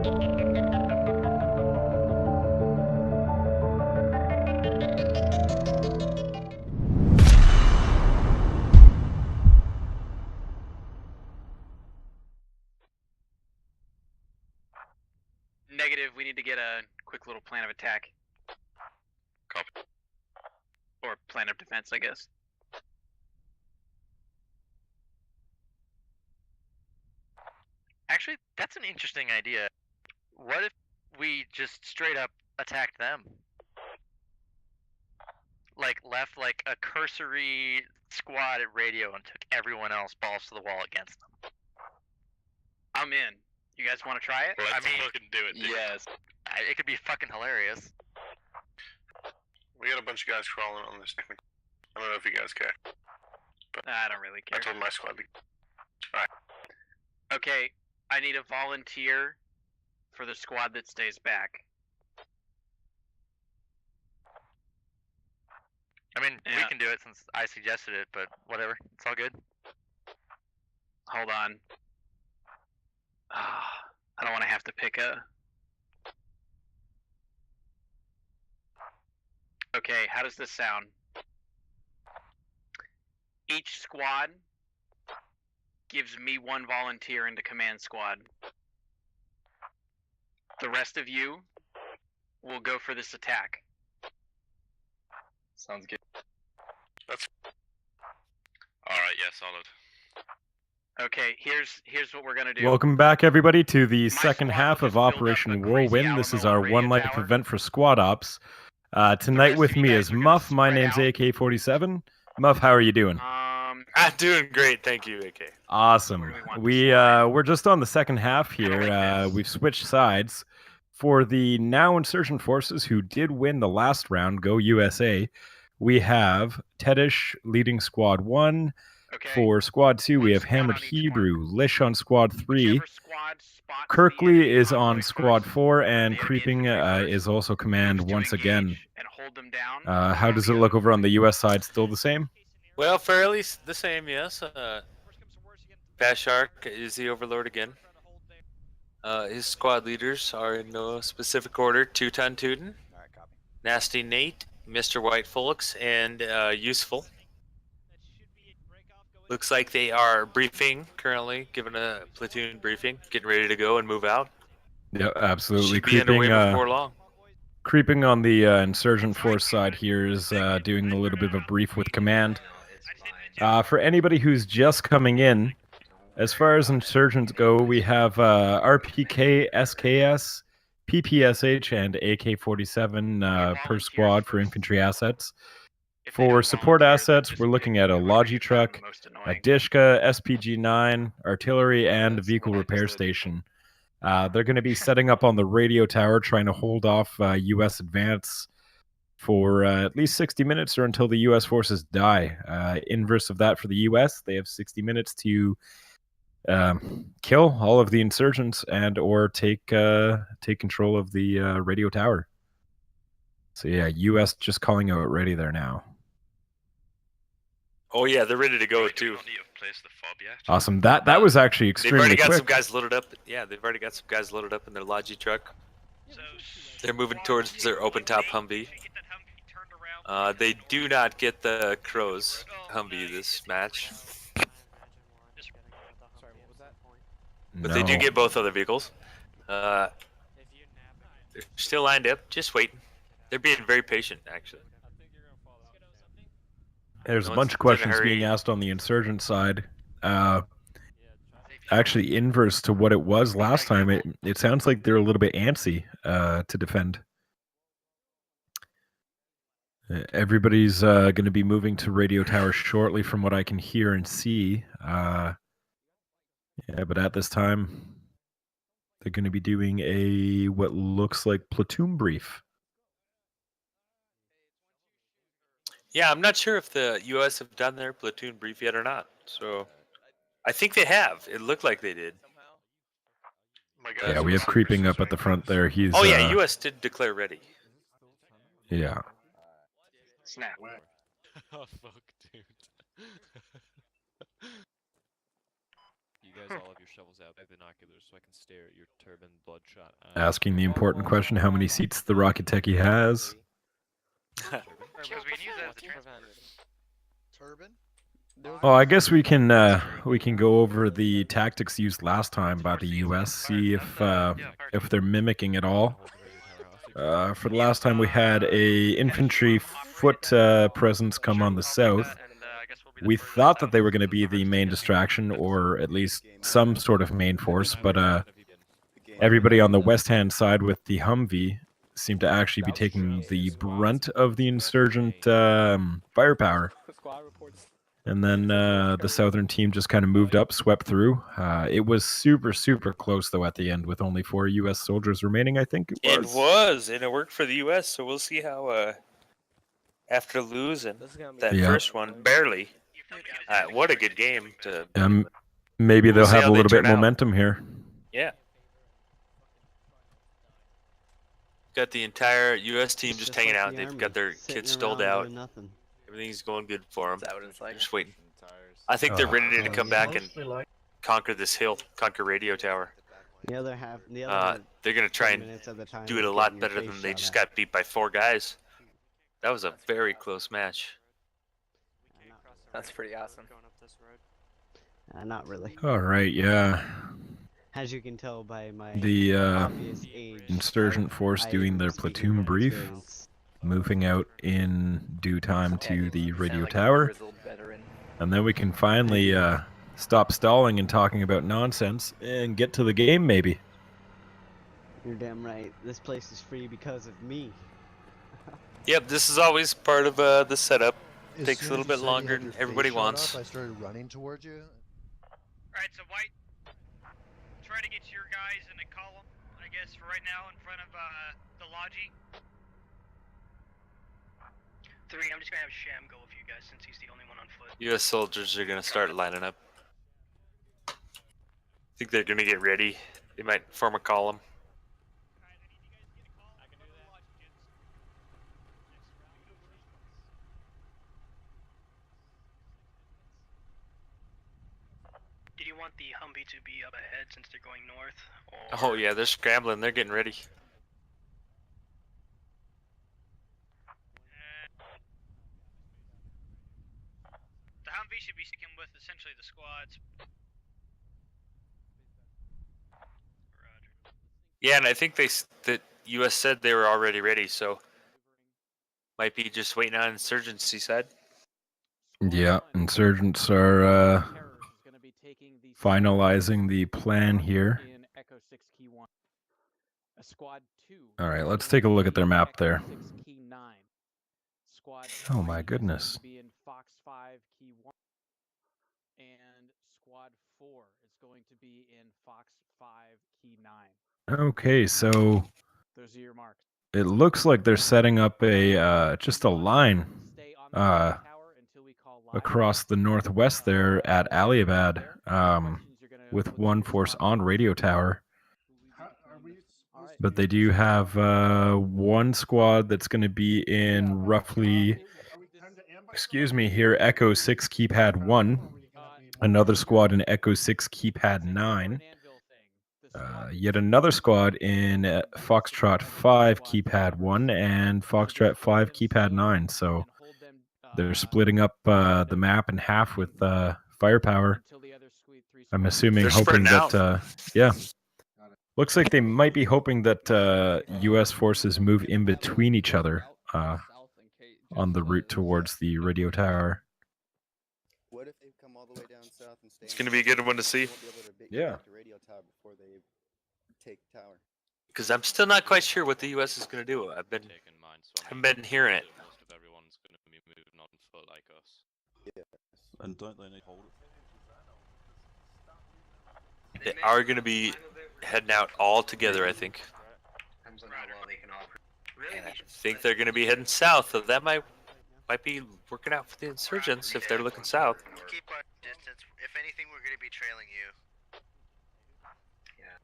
Negative, we need to get a quick little plan of attack. Copy. Or plan of defense, I guess. Actually, that's an interesting idea. What if we just straight up attacked them? Like, left like a cursory squad at radio and took everyone else balls to the wall against them. I'm in. You guys want to try it? Let's fucking do it, dude. Yes. It could be fucking hilarious. We got a bunch of guys crawling on this thing. I don't know if you guys care. But I don't really care. I told my squad to... Alright. Okay, I need a volunteer for the squad that stays back. I mean, we can do it since I suggested it, but whatever. It's all good. Hold on. I don't want to have to pick a... Okay, how does this sound? Each squad gives me one volunteer into command squad. The rest of you will go for this attack. Sounds good. That's... Alright, yeah, solid. Okay, here's what we're gonna do. Welcome back, everybody, to the second squad half will of just build up Operation a crazy Whirlwind. This is Alamo our radio One Life tower. event for Squad Ops. Tonight rest with of you me guys is are gonna Muff. My spread name's out. AK-47. Muff, how are you doing? I'm doing great, thank you, AK. Awesome. Where do we want this We're just on the second half here. this. We've switched sides. For the now insurgent forces who did win the last round, go USA, we have Tedish leading Squad 1. Okay. For Squad 2, we One have squad Hammered on each Hebrew, Lish on Squad 3. Whichever squad spots the Kirkley enemy is convoy on first, Squad 4, and the enemy Creeping infantry first, is also command moves to once again. engage and hold them down. How does it look over on the US side? Still the same? Well, fairly the same, yes. Fast Shark is the Overlord again. His squad leaders are in no specific order: Two-Ton Tootin, Nasty Nate, Mr. White Folks, and Useful. Looks like they are briefing currently, giving a platoon briefing, getting ready to go and move out. Yeah, absolutely. Should be underway before long. Creeping on the insurgent force side here is doing a little bit of a brief with command. For anybody who's just coming in, as far as insurgents go, we have RPK, SKS, PPSH, and AK-47 per squad for infantry assets. If they For don't support volunteer, assets, just we're pick looking at a whoever Logi you found truck, the most a annoying. Dishka, SPG-9, artillery, and a vehicle repair station. They're going to be setting up on the radio tower, trying to hold off U.S. advance for at least 60 minutes or until the U.S. forces die. Inverse of that for the U.S., they have 60 minutes to kill all of the insurgents and or take control of the radio tower. So yeah, U.S. just calling out ready there now. Oh yeah, they're ready to go too. Awesome. That was actually They've extremely already got quick. some guys loaded up. Yeah, they've already got some guys loaded up in their Logi truck. They're moving towards their open top Humvee. They do not get the Crows Humvee this match, but they do get both other vehicles. They're still lined up, just waiting. They're being very patient, actually. There's No a one's bunch of in a questions hurry. being asked on the insurgent side. Actually, inverse to what it was last time. It sounds like they're a little bit antsy to defend. Everybody's going to be moving to radio tower shortly, from what I can hear and see. Yeah, but at this time, they're going to be doing a what looks like platoon brief. Yeah, I'm not sure if the U.S. have done their platoon brief yet or not. So, I think they have. It looked like they did. Yeah, we have Creeping up at the front there. He's Oh yeah, U.S. did declare ready. Yeah. Snap. Oh fuck, dude. you guys all have your shovels out by binoculars so I can stare at your turban, bloodshot eyes. Asking the important question: how many seats the Rocket Techie has? Because we can use that as a transport. Turban? Oh, I guess we can go over the tactics used last time by the U.S. See if they're mimicking it all. For the last time, we had a infantry foot presence come on the south. We thought that they were going to be the main distraction, or at least some sort of main force, but everybody on the west-hand side with the Humvee seemed to actually be taking the brunt of the insurgent firepower. And then the southern team just kind of moved up, swept through. It was super, super close, though, at the end, with only 4 U.S. soldiers remaining, I think it was. It was, and it worked for the U.S., so we'll see how, after losing that first one, barely, what a good game. Maybe We'll they'll see have how a they little bit turn out. momentum here. Yeah. Got the entire U.S. team just hanging out. They've got their kids stalled out. Everything's going good for them. They're just waiting. I think they're ready to come back and conquer this hill, conquer Radio Tower. The other half, they're going to try and do it a lot better than they just got beat by 4 guys. That was a very close match. That's pretty awesome. Not really. All right, yeah. As you can tell by my The obvious age, insurgent force doing their platoon brief, moving out in due time to the radio tower. And then we can finally stop stalling and talking about nonsense and get to the game, maybe. You're damn right. This place is free because of me. Yep, this is always part of the setup. Takes a little bit longer than everybody wants. I started running towards you. Alright, so White, try to get your guys in a column, I guess, for right now in front of the Logi. 3, I'm just gonna have Sham go with you guys since he's the only one on foot. U.S. soldiers are going to start lining up. I think they're going to get ready. They might form a column. Did you want the Humvee to be up ahead since they're going north? Oh yeah, they're scrambling. They're getting ready. The Humvee should be sticking with essentially the squads. Yeah, and I think the U.S. said they were already ready, so might be just waiting on insurgency side. Yeah, insurgents are finalizing the plan here. All right, let's take a look at their map there. Oh my goodness. And squad 4 is going to be in Fox 5 Key 9. Okay, so Those are your marks. it looks like they're setting up a just a line across the northwest there at Aliabad, with one force on radio tower. But they do have one squad that's going to be in roughly, excuse me, here, Echo 6 Keypad 1. Another squad in Echo 6 Keypad 9. Yet another squad in Foxtrot 5 Keypad 1 and Foxtrot 5 Keypad 9. So they're splitting up the map in half with firepower. I'm assuming, hoping that, yeah. Looks like they might be hoping that U.S. forces move in between each other on the route towards the radio tower. What if they come all the way down south and stay? It's going to be a good one to see. Yeah. Because I'm still not quite sure what the U.S. is going to do. I've been hearing it. Most of everyone's going to be moving on foot like us. Yeah. And don't they need hold it? They are going to be heading out all together, I think. And I think they're going to be heading south, so that might be working out for the insurgents if they're looking south. Keep our distance. If anything, we're going to be trailing you. Yeah.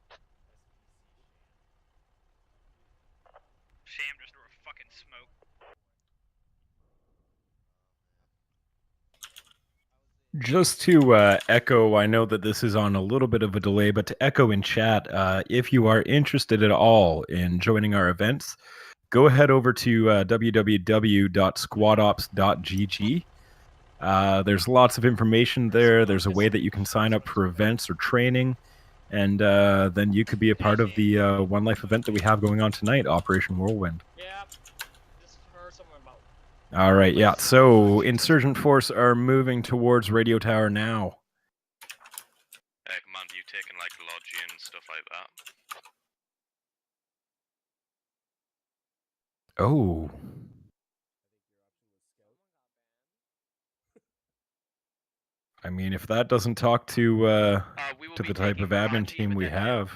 Sham just threw a fucking smoke. Just to echo, I know that this is on a little bit of a delay, but to echo in chat, if you are interested at all in joining our events, go ahead over to www.squadops.gg. There's lots of information there. There's a way that you can sign up for events or training, and then you could be a part of the One Life event that we have going on tonight, Operation Whirlwind. Yeah. This is for someone about. All right, yeah. So Insurgent Force are moving towards Radio Tower now. Command, you taking like lodging and stuff like that? Oh. I mean, if that doesn't talk to the type of admin team we have.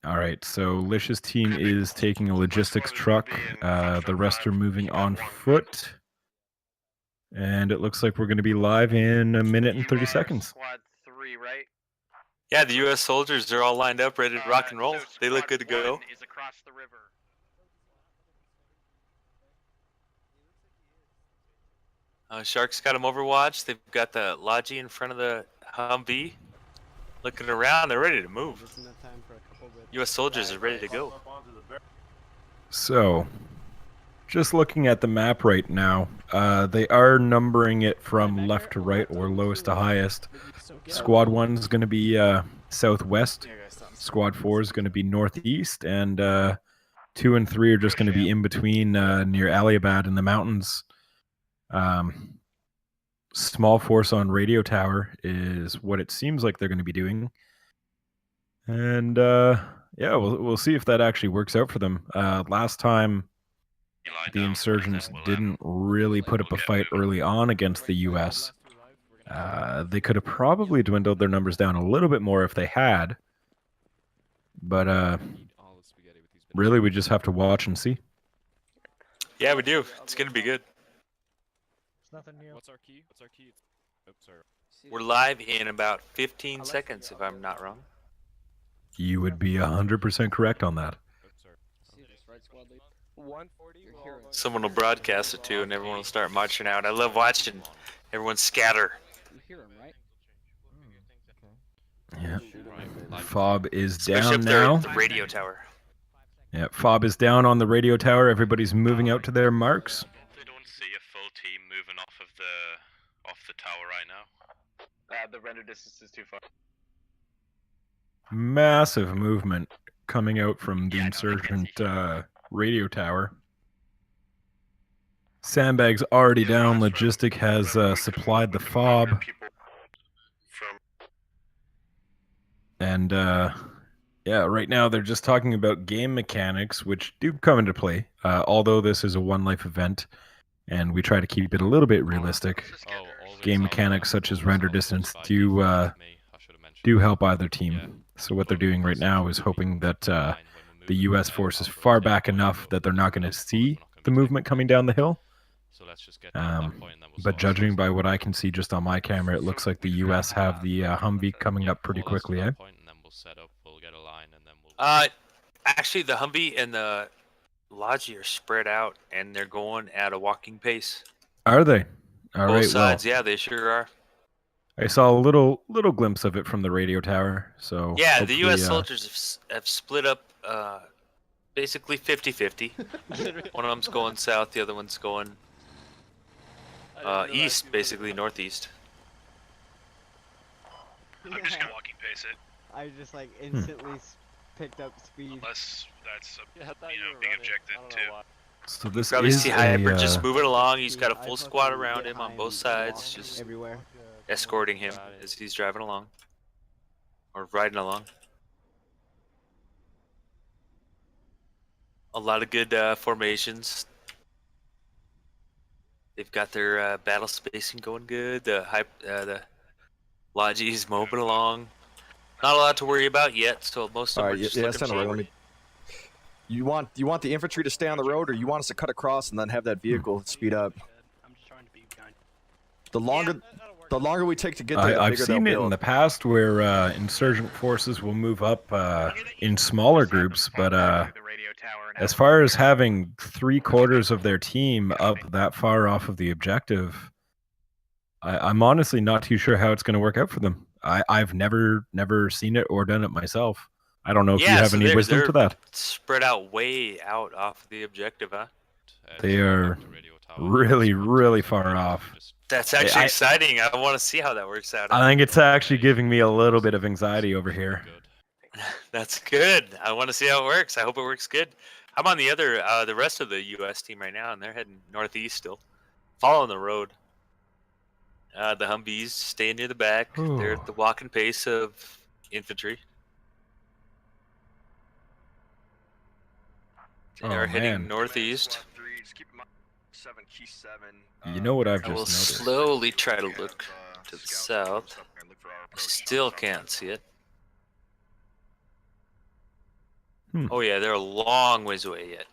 All right, so Lish's team is taking a logistics truck. The rest are moving on foot. And it looks like we're going to be live in a minute and 30 seconds. Squad 3, right? Yeah, the U.S. soldiers are all lined up, ready to rock and roll. So They look squad good to go. 1 is across the river. Shark's got them overwatched. They've got the Logi in front of the Humvee. Looking around, they're ready to move. U.S. soldiers are ready to go. So, just looking at the map right now, they are numbering it from left to right or lowest to highest. Squad 1 is going to be southwest. Squad 4 is going to be northeast. And 2 and 3 are just going to be in between near Aliabad in the mountains. Small force on radio tower is what it seems like they're going to be doing. And yeah, we'll see if that actually works out for them. Last time, the insurgents didn't really put up a fight early on against the U.S. They could have probably dwindled their numbers down a little bit more if they had. But really, we just have to watch and see. Yeah, we do. It's going to be good. Nothing new. What's our key? Oh, sorry. We're live in about 15 seconds, if I'm not wrong. You would be 100% correct on that. Someone will broadcast it too, and everyone will start marching out. I love watching everyone scatter. You hear him, right? Yeah. Fob is Especially down up there now. at the radio tower. Yeah, Fob is down on the radio tower. Everybody's moving out to their marks. They don't see a full team moving off the tower right now. The render distance is too far. Massive movement coming out from the insurgent radio tower. Sandbag's already down. Logistic has supplied the fob. And yeah, right now they're just talking about game mechanics, which do come into play. Although this is a One Life event, and we try to keep it a little bit realistic. Game mechanics such as render distance do help either team. So what they're doing right now is hoping that the U.S. force is far back enough that they're not going to see the movement coming down the hill. But judging by what I can see just on my camera, it looks like the U.S. have the Humvee coming up pretty quickly, eh? Actually, the Humvee and the Logi are spread out, and they're going at a walking pace. Are they? All right. Both sides, well, yeah, they sure are. I saw a little glimpse of it from the radio tower. So yeah, the U.S. soldiers have split up basically 50-50. One of them's going south, the other one's going east, basically northeast. I'm just gonna walking pace it. I just like instantly picked up speed. Unless that's a big objective too. So this Probably is see Hyper just moving along. He's got a full squad around him on both sides, just everywhere, escorting him as he's driving along or riding along. A lot of good formations. They've got their battle spacing going good. The Logi's moping along. Not a lot to worry about yet, so most of them are just looking forward. You want the infantry to stay on the road, or you want us to cut across and then have that vehicle speed up? The longer we take to get there, the I've bigger seen they'll it in build. the past where insurgent forces will move up in smaller groups, but as far as having 3/4 of their team up that far off of the objective, I'm honestly not too sure how it's going to work out for them. I've never seen it or done it myself. I don't know if you have any wisdom to that. Spread out way out off the objective, huh? They are really, really far off. That's actually exciting. I want to see how that works out. I think it's actually giving me a little bit of anxiety over here. That's good. I want to see how it works. I hope it works good. I'm on the rest of the U.S. team right now, and they're heading northeast still, following the road. The Humvees stay near the back. Ooh. They're at the walking pace of infantry. They're heading northeast. You know what I've I just will noticed? slowly try to look to the south. I still can't see it. Oh yeah, they're a long ways away yet.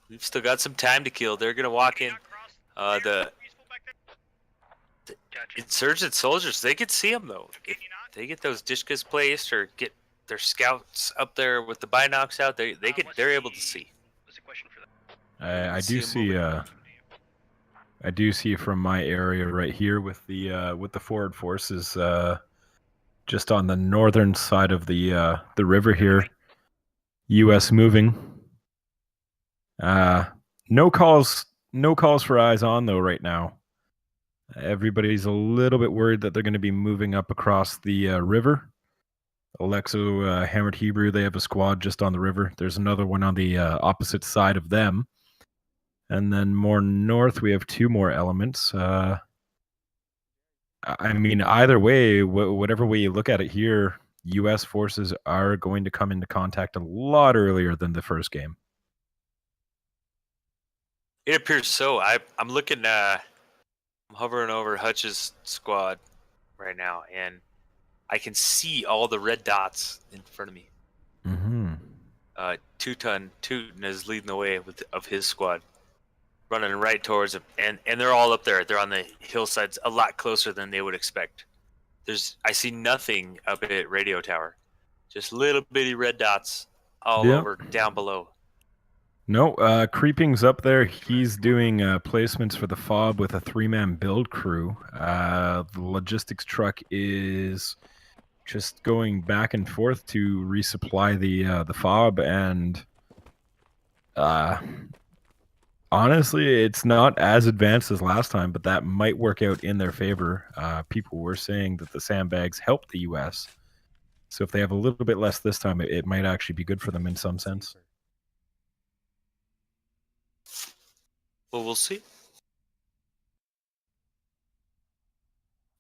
We've still got some time to kill. They're gonna walk in. The insurgent soldiers, they could see them though. If they get those dishkas placed or get their scouts up there with the binocs out, they're able to see. I do see. I do see from my area right here with the forward forces just on the northern side of the river here. U.S. moving. No calls for eyes on though right now. Everybody's a little bit worried that they're going to be moving up across the river. Alexo, Hammered Hebrew, they have a squad just on the river. There's another one on the opposite side of them. And then more north, we have 2 more elements. I mean, either way, whatever way you look at it here, U.S. forces are going to come into contact a lot earlier than the first game. It appears so. I'm looking. I'm hovering over Hutch's squad right now, and I can see all the red dots in front of me. Mm-hmm. 2-ton Tootin is leading the way of his squad, running right towards him, and they're all up there. They're on the hillsides, a lot closer than they would expect. I see nothing up at radio tower, just little bitty red dots all over down below. No, Creeping's up there. He's doing placements for the FOB with a 3-man build crew. The logistics truck is just going back and forth to resupply the FOB, and honestly, it's not as advanced as last time, but that might work out in their favor. People were saying that the sandbags helped the U.S., so if they have a little bit less this time, it might actually be good for them in some sense. Well, we'll see.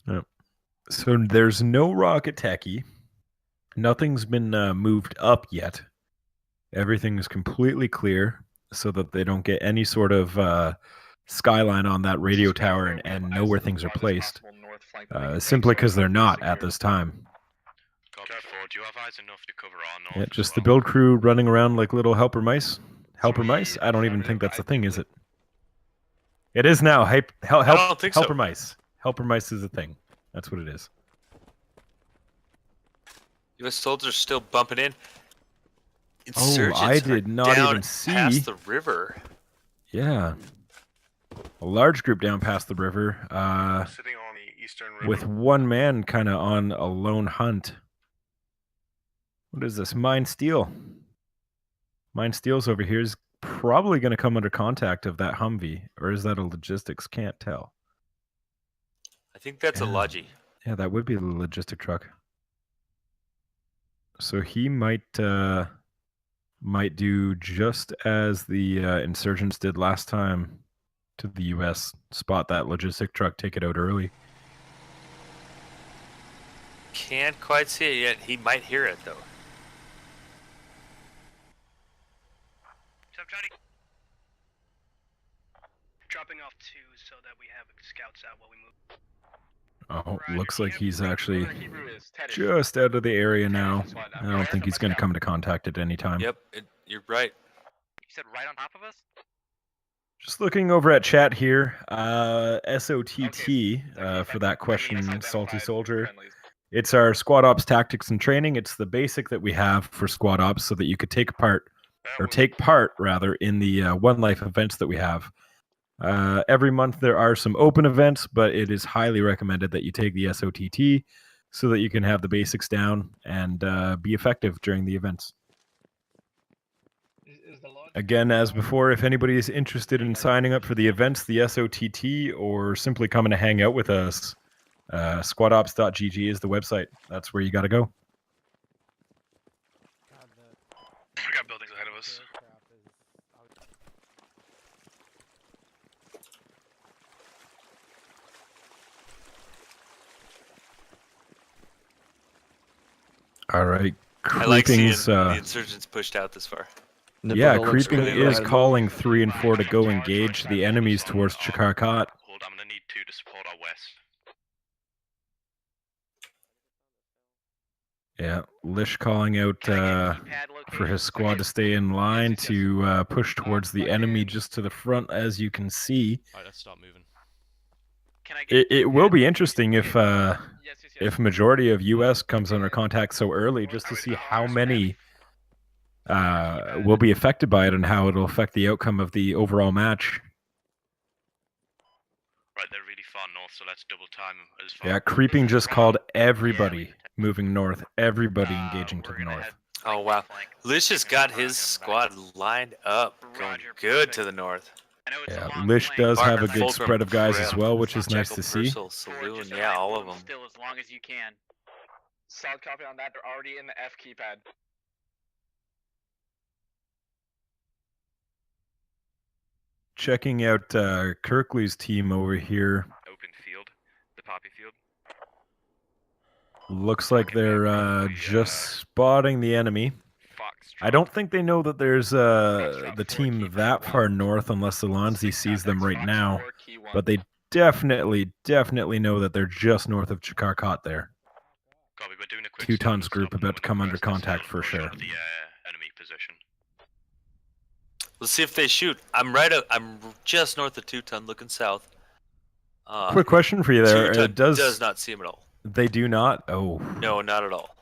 Yep. So there's no rocket techie. Nothing's been moved up yet. Everything is completely clear so that they don't get any sort of skyline on that radio tower and know where things are placed. Simply because they're not at this time. Do you have eyes enough to cover all north? Yeah, just the build crew running around like little helper mice. Helper mice? I don't even think that's a thing, is it? It is now. I don't think helper so. mice. Helper mice is a thing. That's what it is. U.S. soldiers still bumping in. Oh, I did not even see. Past the river. Yeah. A large group down past the river. Sitting on the eastern river. With one man kind of on a lone hunt. What is this? Mine Steel. Mine Steel's over here is probably going to come under contact of that Humvee. Or is that a logistics? Can't tell. I think that's a Logi. Yeah, that would be the logistic truck. So he might do just as the insurgents did last time to the U.S. Spot that logistic truck, take it out early. Can't quite see it yet. He might hear it, though. Dropping off 2 so that we have scouts out while we move. Oh, looks like he's actually just out of the area now. I don't think he's going to come to contact at any time. Yep, You're right. You said right on top of us? Just looking over at chat here, SOTT for that question, Salty Soldier. It's our Squad Ops tactics and training. It's the basic that we have for Squad Ops so that you could take part rather in the One Life events that we have. Every month there are some open events, but it is highly recommended that you take the SOTT so that you can have the basics down and be effective during the events. Again, as before, if anybody is interested in signing up for the events, the SOTT, or simply coming to hang out with us, squadops.gg is the website. That's where you got to go. We got buildings ahead of us. All right. I like seeing Creeping's, the insurgents pushed out this far. yeah, Creeping is calling 3 and 4 to go engage the enemies towards Chakarkat. Hold, I'm gonna need 2 to support our west. Yeah, Lish calling out for his squad to stay in line to push towards the enemy just to the front, as you can see. Alright, let's start moving. It will be interesting if majority of US comes under contact so early, just to see how many will be affected by it and how it'll affect the outcome of the overall match. Right, they're really far north, so let's double time as far. Yeah, Creeping just called everybody moving north, everybody engaging to the north. Oh wow, Lish has got his squad lined up, going good to the north. Yeah, Lish does have a good spread of guys as well, which is nice to see. Saloon, yeah, all of them. Still as long as you can. Solid copy on that. They're already in the F keypad. Checking out Kirkley's team over here. Open field, the poppy field. Looks like they're just spotting the enemy. I don't think they know that there's the team that far north unless Alonzi sees them right now. But they definitely know that they're just north of Chakarkat there. Copy, we're doing a quick 2 tons group about to come under contact for sure. The enemy position. Let's see if they shoot. I'm just north of 2 ton, looking south. Quick question for you there. 2 ton does not see him at all. They do not? Oh. No, not at all.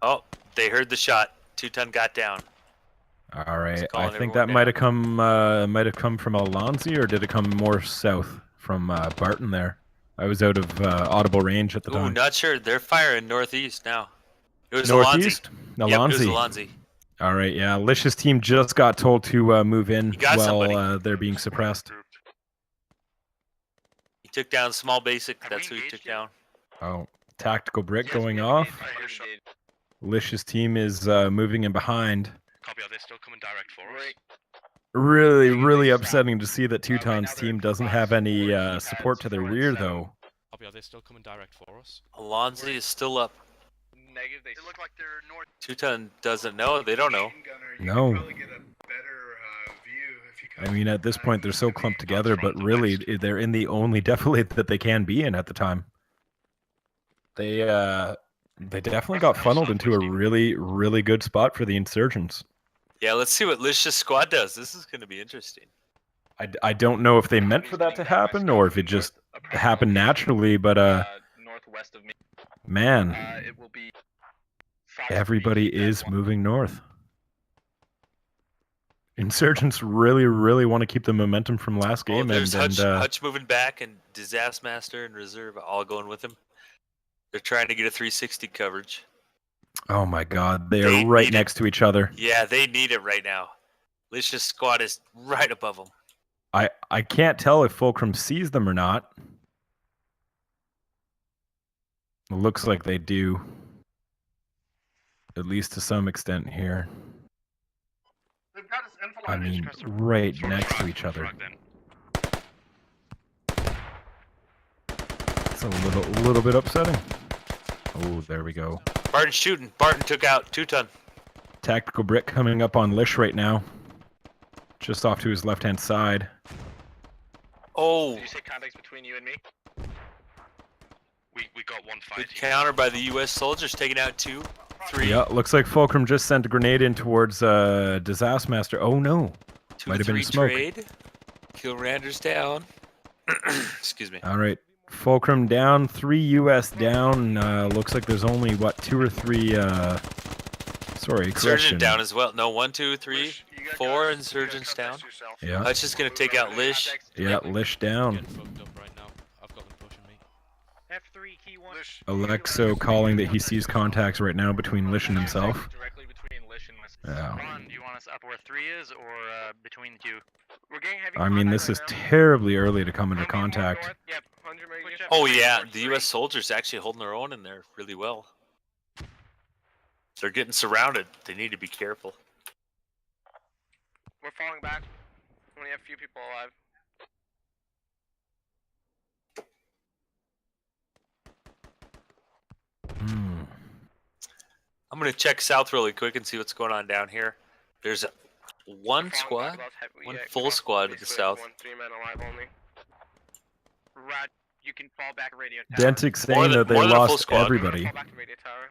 Oh, they heard the shot. 2 ton got down. All right. I think that might have come from Alonzi, or did it come more south from Barton there? I was out of audible range at the time. Ooh, not sure. They're firing northeast now. It was Northeast? Alonzi. Yep, it was Alonzi. All right, yeah. Lish's team just got told to move in while they're being suppressed. He took down small basic. That's who he took down. Oh, tactical brick going off. Lish's team is moving in behind. Copy, are they still coming direct for us? Really upsetting to see that Teuton's team doesn't have any support to their rear, though. Copy, are they still coming direct for us? Alonzi is still up. Negative. They look like they're north. 2 ton doesn't know. They don't know. No. I mean, at this point, they're so clumped together, but really, they're in the only defilade that they can be in at the time. They definitely got funneled into a really good spot for the insurgents. Yeah, let's see what Lish's squad does. This is going to be interesting. I don't know if they meant for that to happen or if it just happened naturally, but northwest of me. Man, It will be everybody is moving north. Insurgents really want to keep the momentum from last game. There's Hutch moving back, and Disaster Master and Reserve all going with him. They're trying to get a 360 coverage. Oh my god, they are right next to each other. Yeah, they need it right now. Lish's squad is right above them. I can't tell if Fulcrum sees them or not. It looks like they do. At least to some extent here. I mean, right next to each other. It's a little bit upsetting. Oh, there we go. Barton shooting. Barton took out 2 ton. Tactical brick coming up on Lish right now. Just off to his left-hand side. Oh. Did you say contacts between you and me? We got one Good fighting. counter by the U.S. soldiers, taking out 2, 3. Yeah, looks like Fulcrum just sent a grenade in towards Disaster Master. Oh no. 2 Might to have been 3 smoke. trade. Kill Randers down. Excuse me. All right. Fulcrum down, 3 US down. Looks like there's only, what, 2 or 3... Sorry, correction. Insurgent down as well. No, 1, 2, 3, 4 insurgents down. Yeah. That's just going to take out Lish. Yeah, Lish down. F3 key 1. Alexo calling that he sees contacts right now between Lish and himself. Directly between Lish and Yeah. Ron, do you want us up where 3 is, or between the 2? We're getting heavy I mean, this is terribly early to come into contact. Yep, 100 meters. Oh yeah, the U.S. soldiers actually holding their own in there really well. They're getting surrounded. They need to be careful. We're falling back. We only have a few people alive. I'm gonna check south really quick and see what's going on down here. There's one squad, one full squad to the south. 3 men alive only. Rod, you can fall back radio tower. Dentic saying that they lost everybody. Fall back to radio tower.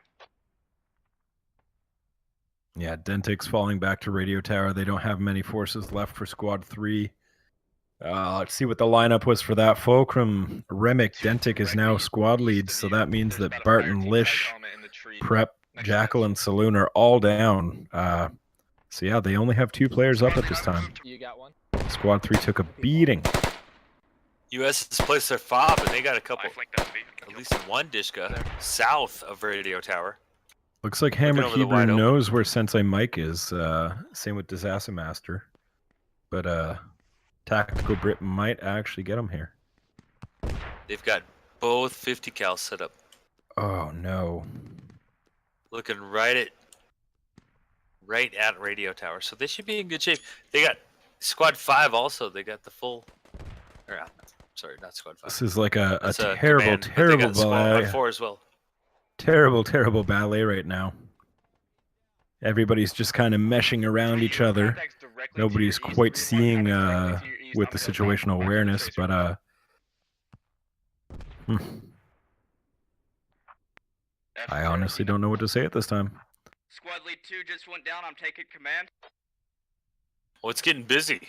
Yeah, Dentic's falling back to radio tower. They don't have many forces left for squad 3. Let's see what the lineup was for that. Fulcrum, Remick, Dentic is now squad leads, so that means that Barton, Lish, Prep, Jackal, and Saloon are all down. So yeah, they only have 2 players up at this time. You got one? Squad 3 took a beating. U.S. has placed their fob, and they got a couple, at least 1 Dishka south of radio tower. Looks like Hammer Looking over the Hebrew wide open. knows where Sensei Mike is. Same with Disaster Master. But Tactical Brit might actually get him here. They've got both 50 cal set up. Oh no. Looking right at radio tower, so they should be in good shape. They got squad 5 also. They got the full. Or, sorry, not squad 5. This is like a That's terrible, command, but they terrible got squad 4 as well. Terrible ballet right now. Everybody's just kind of meshing around each other. Nobody's quite seeing with the situational awareness, but I honestly don't know what to say at this time. Squad lead 2 just went down. I'm taking command. Well, it's getting busy.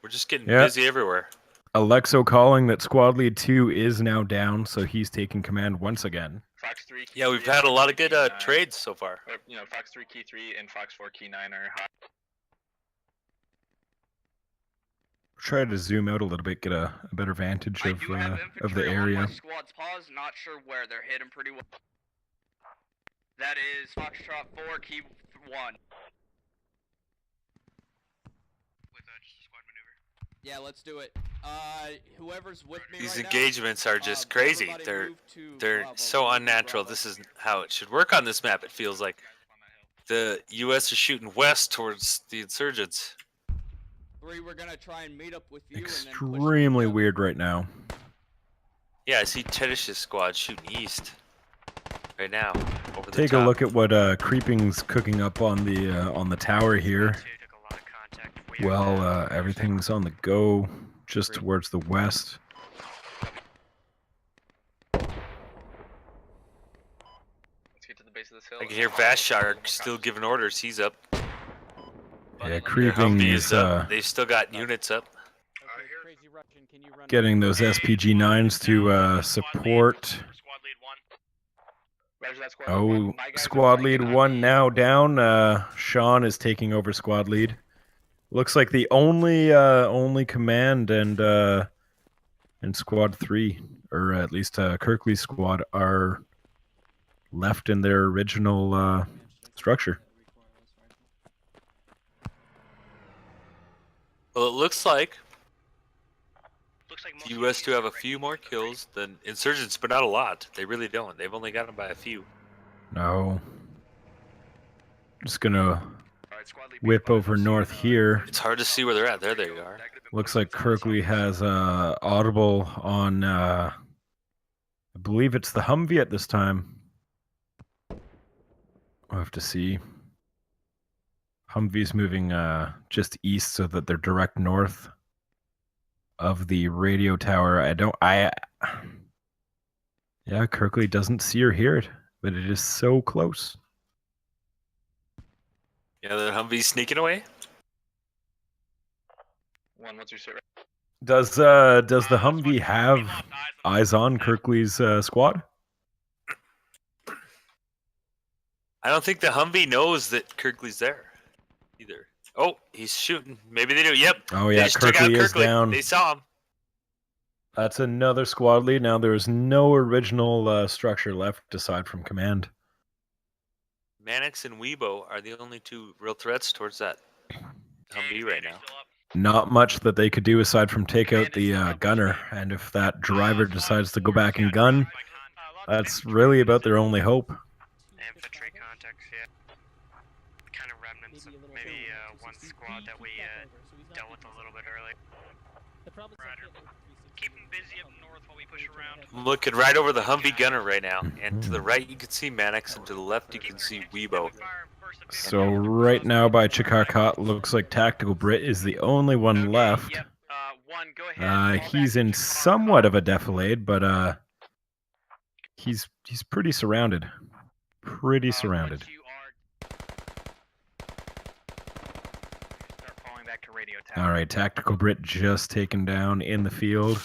We're just getting Yeah. busy everywhere. Alexo calling that squad lead 2 is now down, so he's taking command once again. Fox 3. Yeah, we've had a lot of good trades so far. You know, Fox 3 key 3 and Fox 4 key 9 are hot. Try to zoom out a little bit, get a better vantage of the area. Squad's pause, not sure where they're hidden pretty well. That is Foxtrot 4 key 1. Yeah, let's do it. Whoever's with me These right engagements now, are just crazy. everybody They're move to Bravo. so unnatural. This is how it should work on this map. It feels like the U.S. is shooting west towards the insurgents. 3, we're gonna try and meet up with you. Extremely weird right now. Yeah, I see Tedish's squad shooting east right now. Over the Take top. a look at what Creeping's cooking up on the tower here. Well, everything's on the go, just towards the west. Let's get to the base of this hill. I can hear Vashar still giving orders. He's up. Yeah, Creeping is up. They've still got units up. getting those SPG-9s to support. Oh, squad lead 1 now down. Sean is taking over squad lead. Looks like the only command and squad 3, or at least Kirkley's squad, are left in their original structure. Well, it looks like the U.S. do have a few more kills than insurgents, but not a lot. They really don't. They've only got them by a few. No. Just gonna whip over north here. It's hard to see where they're at. There they are. Looks like Kirkley has audible on, I believe it's the Humvee at this time. We'll have to see. Humvee's moving just east so that they're direct north of the radio tower. Yeah, Yeah, Kirkley doesn't see or hear it, but it is so close. Yeah, the Humvee's sneaking away. What's your sit? Does the Humvee have eyes on Kirkley's squad? I don't think the Humvee knows that Kirkley's there either. Oh, he's shooting. Maybe they do. Yep. Oh yeah, Kirkley is down. They saw him. That's another squad lead. Now there is no original structure left aside from command. Mannix and Weibo are the only two real threats towards that Humvee right now. Not much that they could do aside from take out the gunner, and if that driver decides to go back and gun, that's really about their only hope. Infantry contacts, yeah. Kind of remnants of maybe one squad that we dealt with a little bit earlier. Keep them busy up north while we push around. I'm looking right over the Humvee gunner right now, and to the right you can see Mannix, and to the left you can see Weibo. So right now by Chikarkat, looks like Tactical Brit is the only one left. He's in somewhat of a defilade, but he's pretty surrounded. Pretty surrounded. Alright, Tactical Brit just taken down in the field.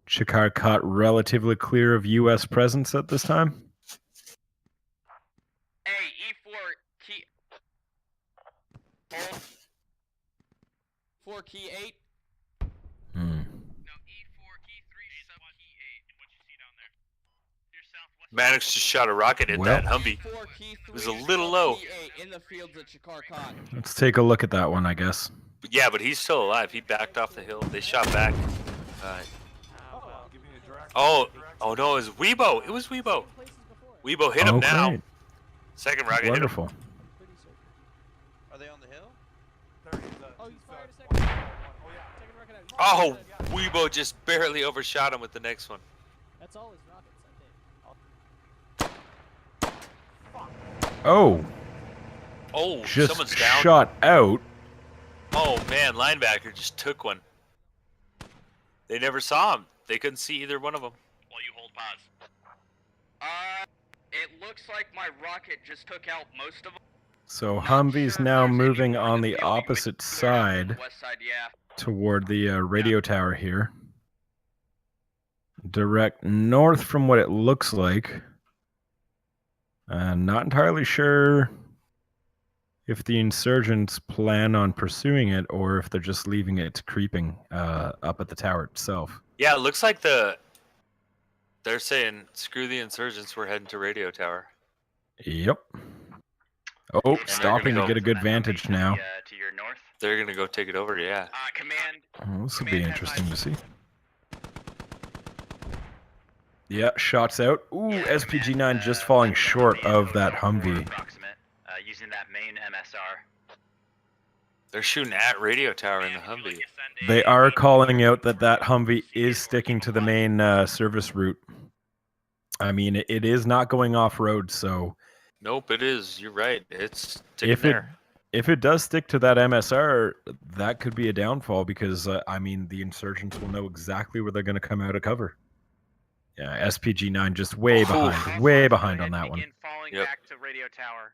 Chikarkat relatively clear of US presence at this time. Hey, E4 key. Hold. 4 key 8. Hmm. No, E4 key 3, sub key 8. What you see down there? Your southwest. Mannix just shot a rocket at that Humvee. It was a little low. In the fields at Chikarkat. Let's take a look at that one, I guess. Yeah, but he's still alive. He backed off the hill. They shot back. Oh no, it was Weibo. It was Weibo. Weibo hit him now. Great. Second rocket Wonderful. hit him. Are they on the hill? Oh, he's fired a second. Second rocket out. Oh, Weibo just barely overshot him with the next one. That's all his rockets, I think. Oh. Oh, Just someone's down. shot out. Oh man, linebacker just took one. They never saw him. They couldn't see either one of them. While you hold pause. It looks like my rocket just took out most of them. So Humvee's now moving on the opposite side West side, yeah. toward the radio tower here. Direct north from what it looks like. Not entirely sure if the insurgents plan on pursuing it or if they're just leaving it creeping up at the tower itself. Yeah, it looks like they're saying screw the insurgents, we're heading to radio tower. Yep. Oh, stopping to get a good vantage now. To your north. They're gonna go take it over, yeah. Command. Oh, this will be interesting to see. Yeah, shots out. Ooh, SPG-9 just falling short of that Humvee. Using that main MSR. They're shooting at radio tower in the Humvee. They are calling out that Humvee is sticking to the main service route. I mean, it is not going off-road, so... Nope, it is. You're right. It's sticking there. If it does stick to that MSR, that could be a downfall because, I mean, the insurgents will know exactly where they're going to come out of cover. Yeah, SPG-9 just way behind on that one. Falling back to radio tower.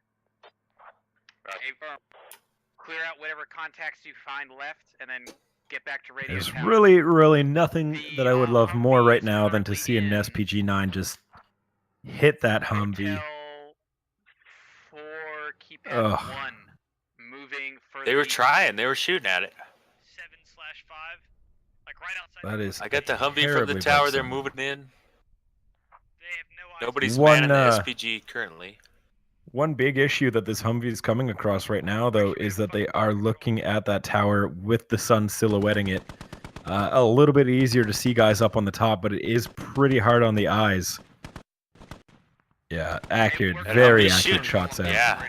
Clear out whatever contacts you find left, and then get back to radio There's tower. really nothing that I would love more right now than to see an SPG-9 just hit that Humvee. Ugh. Moving further. They were trying. They were shooting at it. 7/5. Like right outside. That is I got the Humvee from terribly the tower. They're buxom. moving in. They have no Nobody's One, manning the SPG currently. One big issue that this Humvee is coming across right now, though, is that they are looking at that tower with the sun silhouetting it. A little bit easier to see guys up on the top, but it is pretty hard on the eyes. Yeah, accurate, very accurate shots out. Yeah.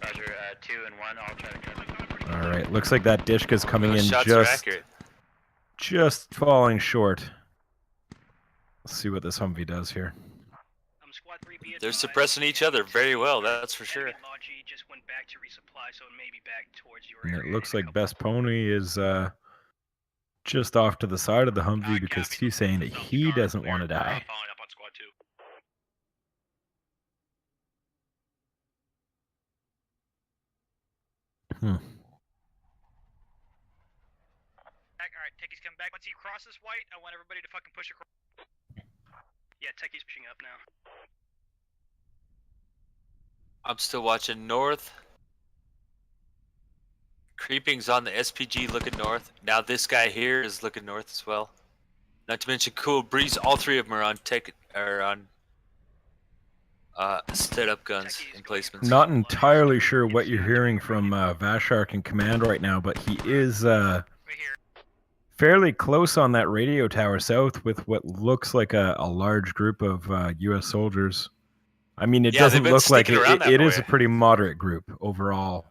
Roger, 2 and 1. I'll try to cover. All right, looks like that Dishka's coming in Shots are accurate. just falling short. Let's see what this Humvee does here. They're suppressing each other very well, that's for sure. Just went back to resupply, so it may be back towards your And it area looks in a like couple- Best Pony is just off to the side of the Humvee because he's saying that he doesn't want to die. Following up on squad 2. Hmm. Alright, Techie's coming back. Once he crosses white, I want everybody to fucking push across. Yeah, Techie's pushing up now. I'm still watching north. Creeping's on the SPG looking north. Now this guy here is looking north as well. Not to mention Cool Breeze. All three of them are on set up guns emplacements. Not entirely sure what you're hearing from Vashark in command right now, but he is fairly close on that radio tower south with what looks like a large group of U.S. soldiers. I mean, it doesn't look like it is a pretty moderate group overall.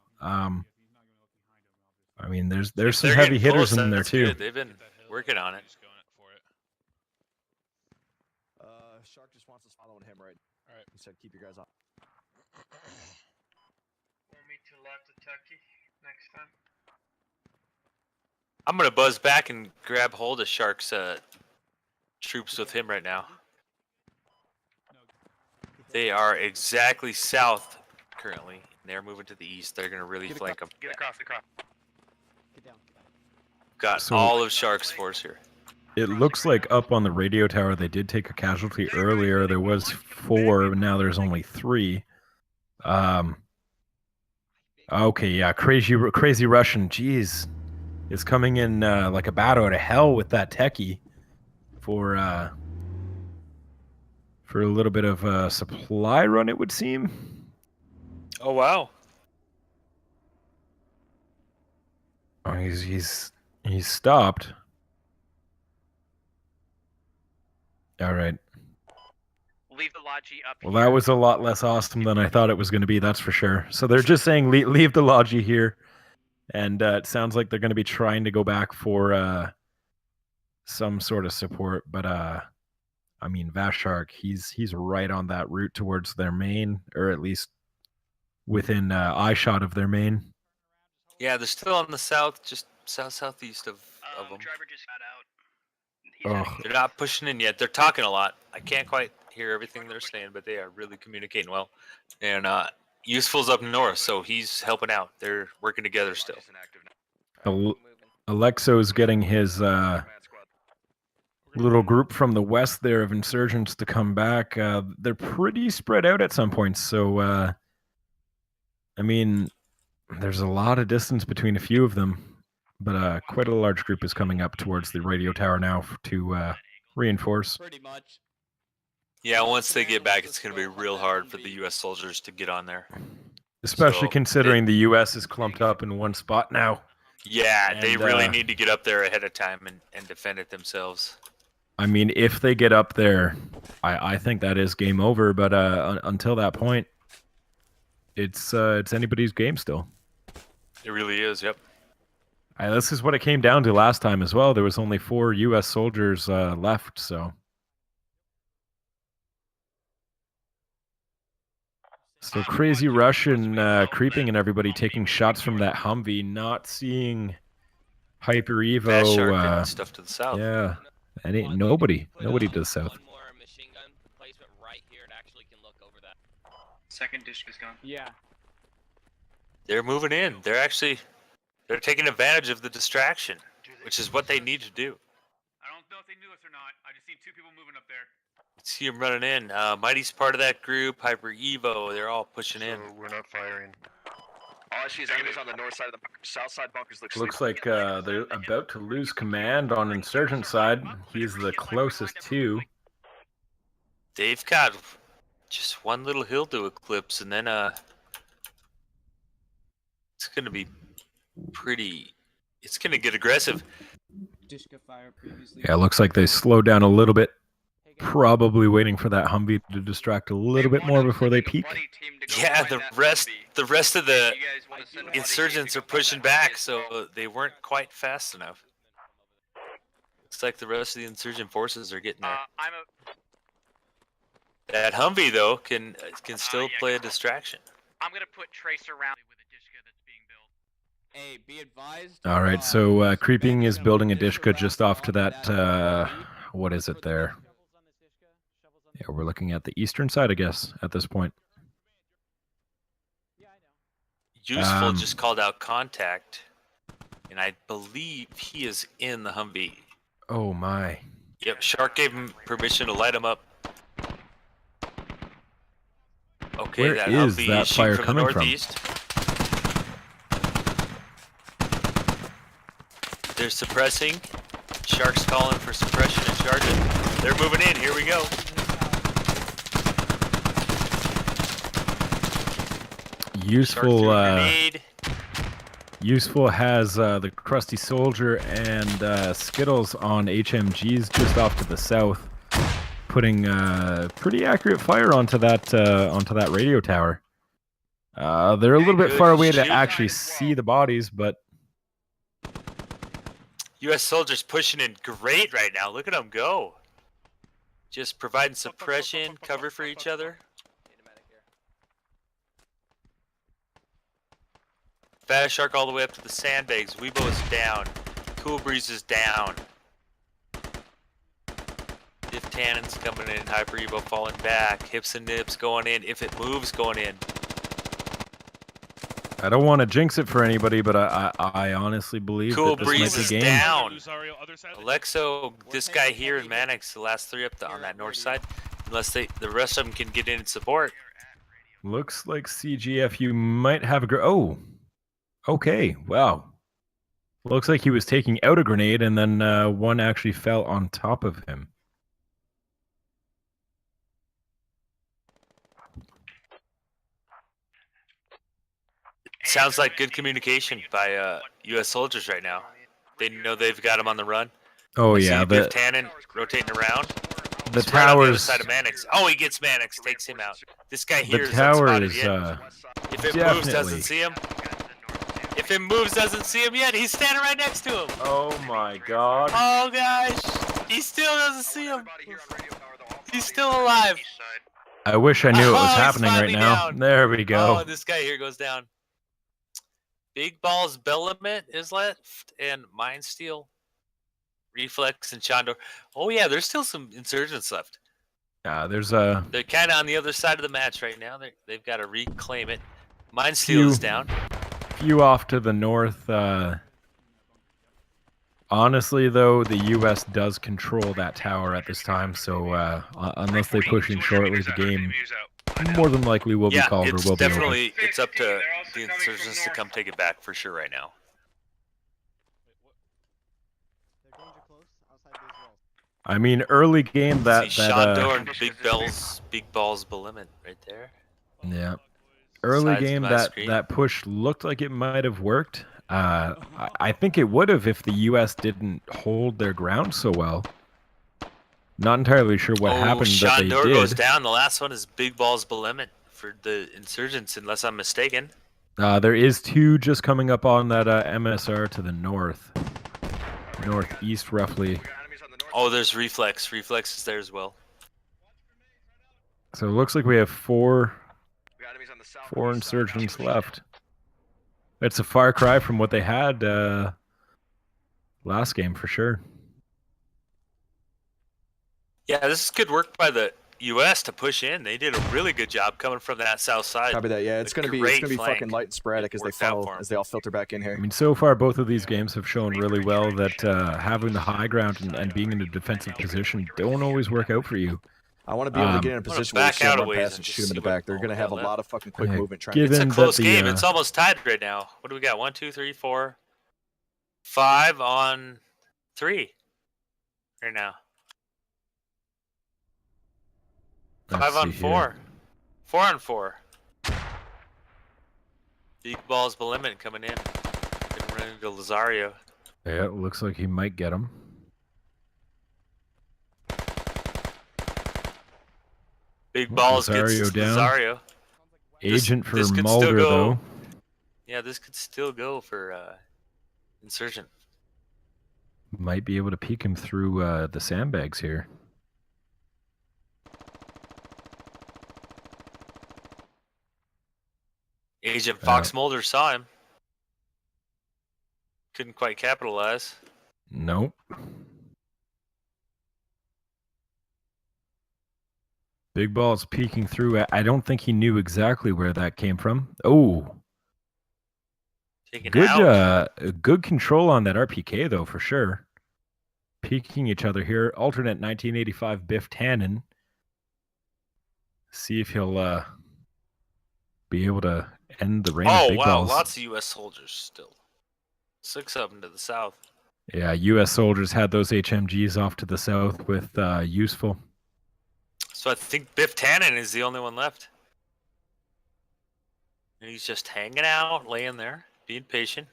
I mean, there's some heavy hitters in there too. Good. They've been working on it. Shark just wants us following him, right? All right. He said, "Keep your guys on." We'll meet to the left of Tucky next time. I'm gonna buzz back and grab hold of Shark's troops with him right now. They are exactly south currently. They're moving to the east. They're gonna really flank them. Get across. Get down. Got all of Shark's force here. It looks like up on the radio tower they did take a casualty earlier. There was 4, but now there's only 3. Okay, yeah, crazy Russian. Jeez, is coming in like a bat out of hell with that techie for a little bit of a supply run, it would seem. Oh wow. Oh, he's stopped. All right. Leave the Logi up Well, that was a lot less awesome than I thought it was going to be, that's for sure. So they're just saying leave the Logi here. And it sounds like they're going to be trying to go back for some sort of support. But, I mean, Vashark, he's right on that route towards their main, or at least within eye shot of their main. Yeah, they're still on the south, just southeast of them. Driver just got out. They're not pushing in yet. They're talking a lot. I can't quite hear everything they're saying, but they are really communicating well. And Useful's up north, so he's helping out. They're working together still. Alexo's getting his little group from the west there of insurgents to come back. They're pretty spread out at some points, so I mean, there's a lot of distance between a few of them. But quite a large group is coming up towards the radio tower now to reinforce. Pretty much. Yeah, once they get back, it's going to be real hard for the U.S. soldiers to get on there. Especially considering the U.S. is clumped up in one spot now. Yeah, And, they really need to get up there ahead of time and defend it themselves. I mean, if they get up there, I think that is game over. But until that point, it's anybody's game still. It really is, yep. This is what it came down to last time as well. There was only 4 U.S. soldiers left, so. So crazy Russian creeping and everybody taking shots from that Humvee, not seeing Hyper Evo. Stuff to the south. Yeah, and ain't nobody to the south. Second dish is gone. Yeah. They're moving in. They're taking advantage of the distraction, which is what they need to do. I don't know if they knew us or not. I just seen 2 people moving up there. See them running in. Mighty's part of that group. Hyper Evo. They're all pushing in. We're not firing. All I see is enemies on the north side of the bunker. South side bunkers Looks like they're about to lose command on insurgent side. He's the closest to. They've got just one little hill to eclipse, and then it's going to be pretty. It's going to get aggressive. Yeah, it looks like they slowed down a little bit. Probably waiting for that Humvee to distract a little bit more before they peak. Yeah, the rest of the insurgents are pushing back, so they weren't quite fast enough. Looks like the rest of the insurgent forces are getting there. That Humvee though can still play a distraction. I'm gonna put Tracer around with a Dishka that's being built. Hey, be advised. All right, so Creeping is building a Dishka just off to that, what is it there? Yeah, we're looking at the eastern side, I guess, at this point. Useful just called out contact, and I believe he is in the Humvee. Oh my. Yep, Shark gave him permission to light him up. Okay, Where that is Humvee that is shooting fire from coming the from? northeast. They're suppressing. Shark's calling for suppression and charging. They're moving in. Here we go. Useful has the Crusty Soldier and Skittles on HMGs just off to the south, putting pretty accurate fire onto that radio tower. They're a little bit far away to actually see the bodies, but U.S. soldiers pushing in great right now. Look at them go. Just providing suppression, cover for each other. Fast Shark all the way up to the sandbags. Weebo is down. Cool Breeze is down. If Tannen's coming in. Hyper Evo falling back. Hips and Nips going in. If it moves, going in. I don't want to jinx it for anybody, but I honestly believe Cool that this Breeze might is be game. down. Alexo, this guy here and Mannix, the last three up on that north side. Unless the rest of them can get in and support. Looks like CGF, might have a oh, okay, wow. Looks like he was taking out a grenade, and then one actually fell on top of him. Sounds like good communication by U.S. soldiers right now. They know they've got him on the run. Oh yeah, Biff Tannen rotating around. The He's right on the other towers. side of Mannix. Oh, he gets Mannix, takes him out. This guy here The is tower unspotted is yet. If it moves, definitely. doesn't see him. If it moves, doesn't see him yet. He's standing right next to him. Oh my God. Oh gosh, he still doesn't see him. He's still alive. I wish I knew it was he's happening right finally now. down. There we go. Oh, this guy here goes down. Big Balls Belament is left, and Mind Steel, Reflex, and Chandor. Oh yeah, there's still some insurgents left. There's a They're kind of on the other side of the match right now. They've got to reclaim it. Mind Steel is down. few off to the north. Honestly, though, the U.S. does control that tower at this time, so unless they push in shortly, the game more than likely will be called or will be over. Definitely, it's up to the insurgents to come take it back for sure right now. I mean, early game that Shandor and Big Balls Belimit right there. Yeah, early Sides of game my that screen. that push looked like it might have worked. I think it would have if the U.S. didn't hold their ground so well. Not entirely sure what happened that they Shandor did. goes down. The last one is Big Balls Belimit for the insurgents, unless I'm mistaken. There is two just coming up on that MSR to the northeast roughly. Oh, there's Reflex. Reflex is there as well. So it looks like we have four insurgents left. It's a far cry from what they had last game for sure. Yeah, this is good work by the U.S. to push in. They did a really good job coming from that south side. Copy that. Yeah, it's gonna be fucking light and sporadic as they funnel as they all filter back in here. I mean, so far both of these games have shown really well that having the high ground and being in a defensive position don't always work out for you. I want to be able to get in a position where you can run past and shoot him in the back. They're gonna have a lot of fucking quick movement trying to It's get a close game. It's almost tied right now. What do we got? 1, 2, 3, 4, 5 on 3 right now. 5 on 4. 4 on 4. Big Balls Belimit coming in. Gonna run into Lazario. Yeah, it looks like he might get him. Big Balls Lazario gets down. Lazario. Agent for this could Mulder, still go, though. Yeah, this could still go for Insurgent. Might be able to peek him through the sandbags here. Agent Fox Mulder saw him. Couldn't quite capitalize. Nope. Big Ball's peeking through. I don't think he knew exactly where that came from. Oh. Good control on that RPK, though, for sure. Peeking each other here. Alternate 1985 Biff Tannen. See if he'll be able to end the reign of Big Balls. Lots of U.S. soldiers still. 6 of them to the south. Yeah, U.S. soldiers had those HMGs off to the south with Useful. So I think Biff Tannen is the only one left. And he's just hanging out, laying there, being patient.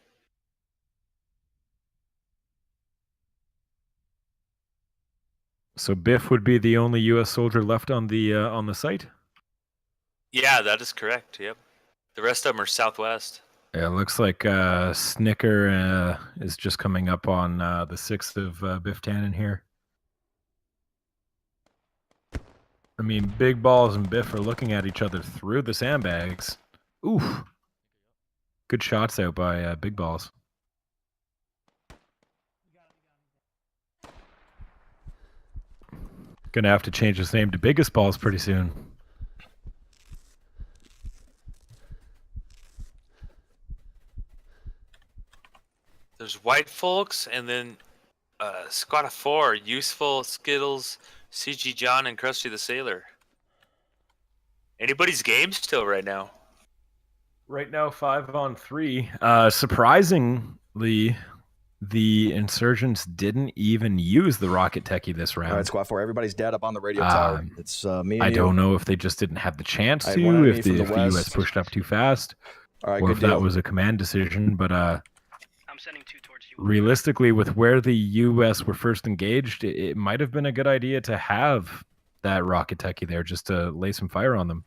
So Biff would be the only U.S. soldier left on the site? Yeah, that is correct. Yep. The rest of them are southwest. Yeah, it looks like Snicker is just coming up on the 6th of Biff Tannen here. I mean, Big Balls and Biff are looking at each other through the sandbags. Oof. Good shots out by Big Balls. Gonna have to change his name to Biggest Balls pretty soon. There's white folks, and then squad of 4, Useful, Skittles, CG John, and Krusty the Sailor. Anybody's game still right now? Right now, 5-on-3. Surprisingly, the insurgents didn't even use the rocket techie this round. All right, squad 4, everybody's dead up on the radio tower. It's me and I you. don't know if they just didn't have the chance I had to, one enemy if from the the US west. pushed up too fast, All right, or good if that deal. was a command decision. But I'm sending 2 towards you. realistically, with where the US were first engaged, it might have been a good idea to have that rocket techie there just to lay some fire on them.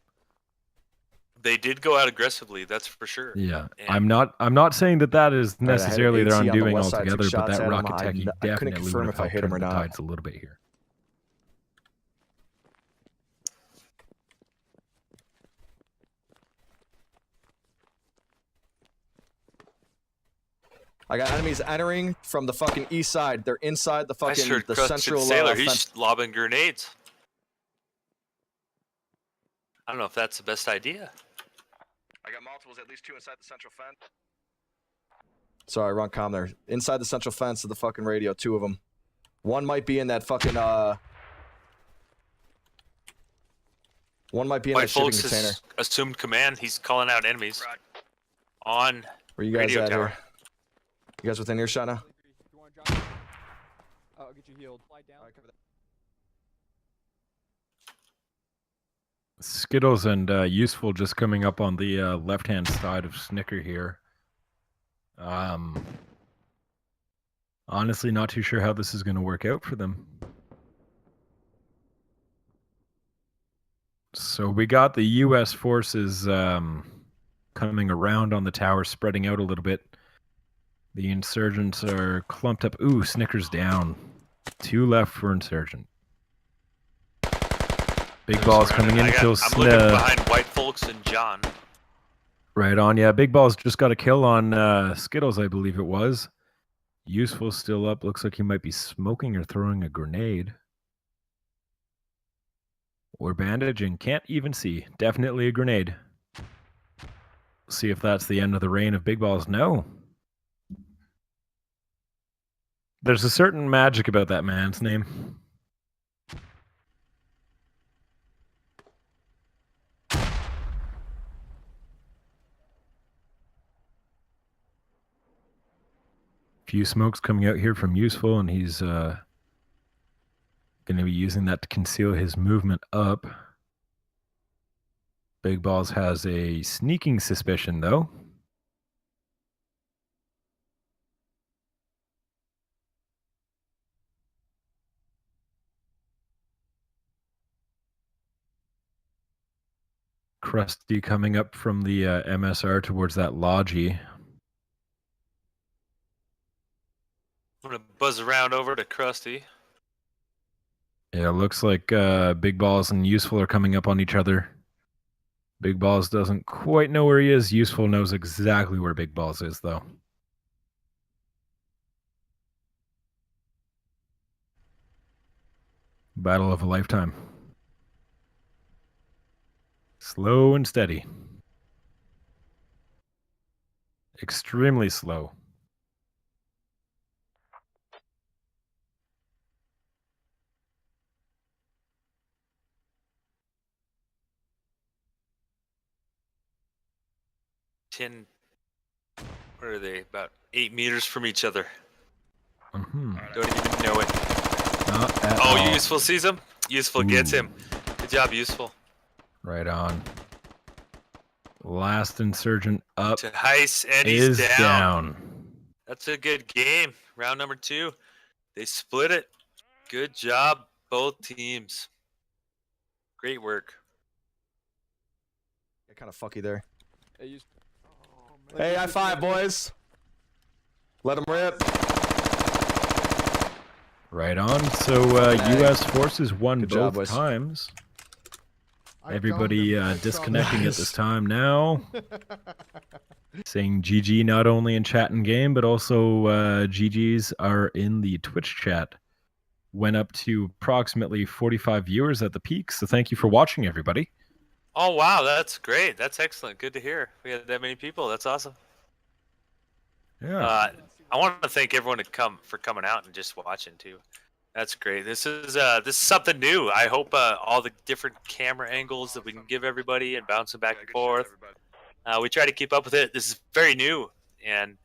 They did go out aggressively, that's for sure. Yeah, And I'm not saying that is All right, I had necessarily their AC on the undoing west side, took altogether, but shots that at him. rocket I techie couldn't definitely confirm would if I have hit helped him or turn the not. tides a little bit here. I got enemies entering from the fucking east side. They're inside the I fucking sure the Krusty central the Sailor, fence. he's lobbing grenades. I don't know if that's the best idea. I got multiples, at least 2 inside the central fence. Sorry, wrong comm there. Inside the central fence of the fucking radio, 2 of them. One might be in that fucking one might be in White that shipping folks container. has assumed command. He's calling out enemies on Where you guys radio at tower. here? You guys within earshot now? I'll get you healed. Lie down. Skittles and Useful just coming up on the left-hand side of Snicker here. Honestly, not too sure how this is going to work out for them. So we got the U.S. forces coming around on the tower, spreading out a little bit. The insurgents are clumped up. Ooh, Snicker's down. 2 left for insurgent. Big Balls coming in to kill I'm looking behind White folks and John. Right on, yeah. Big Balls just got a kill on Skittles, I believe it was. Useful still up. Looks like he might be smoking or throwing a grenade. Or bandaging. Can't even see. Definitely a grenade. See if that's the end of the reign of Big Balls. No. There's a certain magic about that man's name. Few smokes coming out here from Useful, and he's going to be using that to conceal his movement up. Big Balls has a sneaking suspicion, though. Krusty coming up from the MSR towards that Logi. I'm gonna buzz around over to Krusty. Yeah, it looks like Big Balls and Useful are coming up on each other. Big Balls doesn't quite know where he is. Useful knows exactly where Big Balls is, though. Battle of a lifetime. Slow and steady. Extremely slow. What are they? About 8 meters from each other. Mm-hmm. Don't even know it. Not at Oh, all. Useful sees him. Useful gets him. Good job, Useful. Right on. Last insurgent up To Heist, and he's is down. That's a good game. Round number 2. They split it. Good job, both teams. Great work. Get kind of fucky there. Oh, Hey, high five, boys. Let them rip. Right on. So U.S. forces won Good both job, boys. times. I Everybody found him. I saw disconnecting him. at this time now. Saying GG not only in chat and game, but also GGs are in the Twitch chat. Went up to approximately 45 viewers at the peak. So thank you for watching, everybody. Oh, wow. That's great. That's excellent. Good to hear. We had that many people. That's awesome. Yeah. I want to thank everyone for coming out and just watching, too. That's great. This is something new. I hope all the different camera angles that we can give everybody and bouncing back and forth. We try to keep up with it. This is very new, and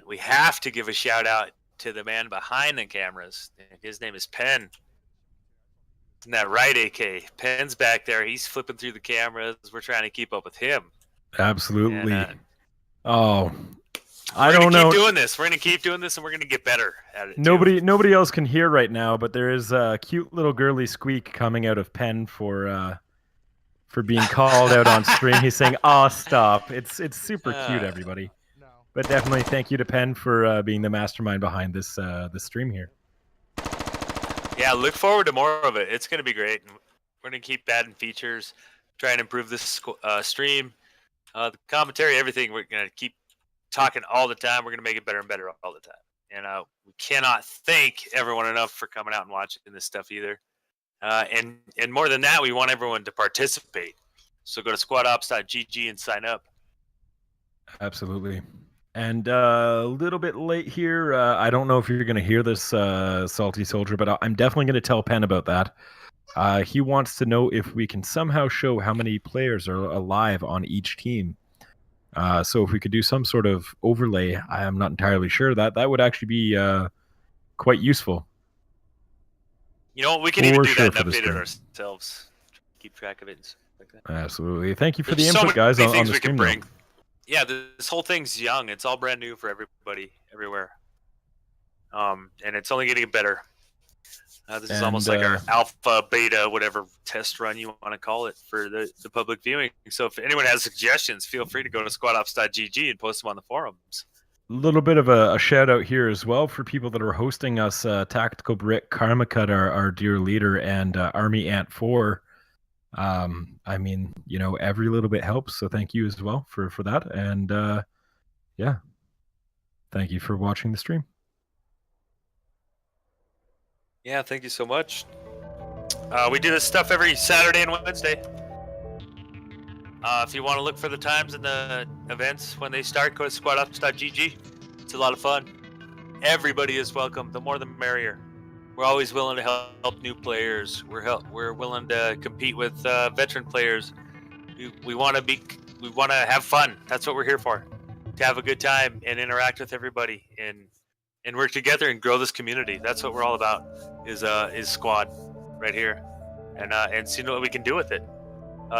we have to give a shout out to the man behind the cameras. His name is Penn. Isn't that right, AK? Penn's back there. He's flipping through the cameras. We're trying to keep up with him. Absolutely. And, I we're don't gonna know. keep doing this. We're gonna keep doing this, and we're gonna get better at it. Nobody else can hear right now, but there is a cute little girly squeak coming out of Penn for being called out on stream. He's saying, "Oh, stop!" It's super cute, everybody. No. But definitely thank you to Penn for being the mastermind behind this stream here. Yeah, look forward to more of it. It's going to be great. We're going to keep adding features, try and improve this stream, the commentary, everything. We're going to keep talking all the time. We're going to make it better and better all the time. And we cannot thank everyone enough for coming out and watching this stuff either. And more than that, we want everyone to participate. So go to squadops.gg and sign up. Absolutely. And a little bit late here. I don't know if you're going to hear this, Salty Soldier, but I'm definitely going to tell Penn about that. He wants to know if we can somehow show how many players are alive on each team. So if we could do some sort of overlay, I am not entirely sure. That would actually be quite useful. You know, we can even do that and for the update it stream. ourselves. Keep track of it and stuff like that. Absolutely. Thank you for There's the input, guys, many on things the we stream. can though. bring. Yeah, this whole thing's young. It's all brand new for everybody, everywhere. And it's only getting better. This is almost like our alpha, beta, whatever test run you want to call it for the public viewing. So if anyone has suggestions, feel free to go to squadops.gg and post them on the forums. A little bit of a shout out here as well for people that are hosting us. Tactical Brick, Karma Cut, our dear leader, and Army Ant 4. I mean, you know, every little bit helps. So thank you as well for that. And yeah, thank you for watching the stream. Yeah, thank you so much. We do this stuff every Saturday and Wednesday. If you want to look for the times and the events when they start, go to squadops.gg. It's a lot of fun. Everybody is welcome. The more the merrier. We're always willing to help new players. We're willing to compete with veteran players. We want to have fun. That's what we're here for. To have a good time and interact with everybody and work together and grow this community. That's what we're all about. Is squad right here, and see what we can do with it.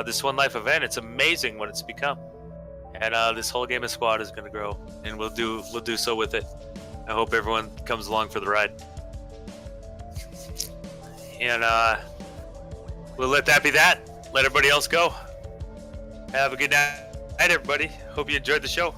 This One Life event, it's amazing what it's become, and this whole game of squad is going to grow, and we'll do so with it. I hope everyone comes along for the ride, and we'll let that be that. Let everybody else go. Have a good night, everybody. Hope you enjoyed the show.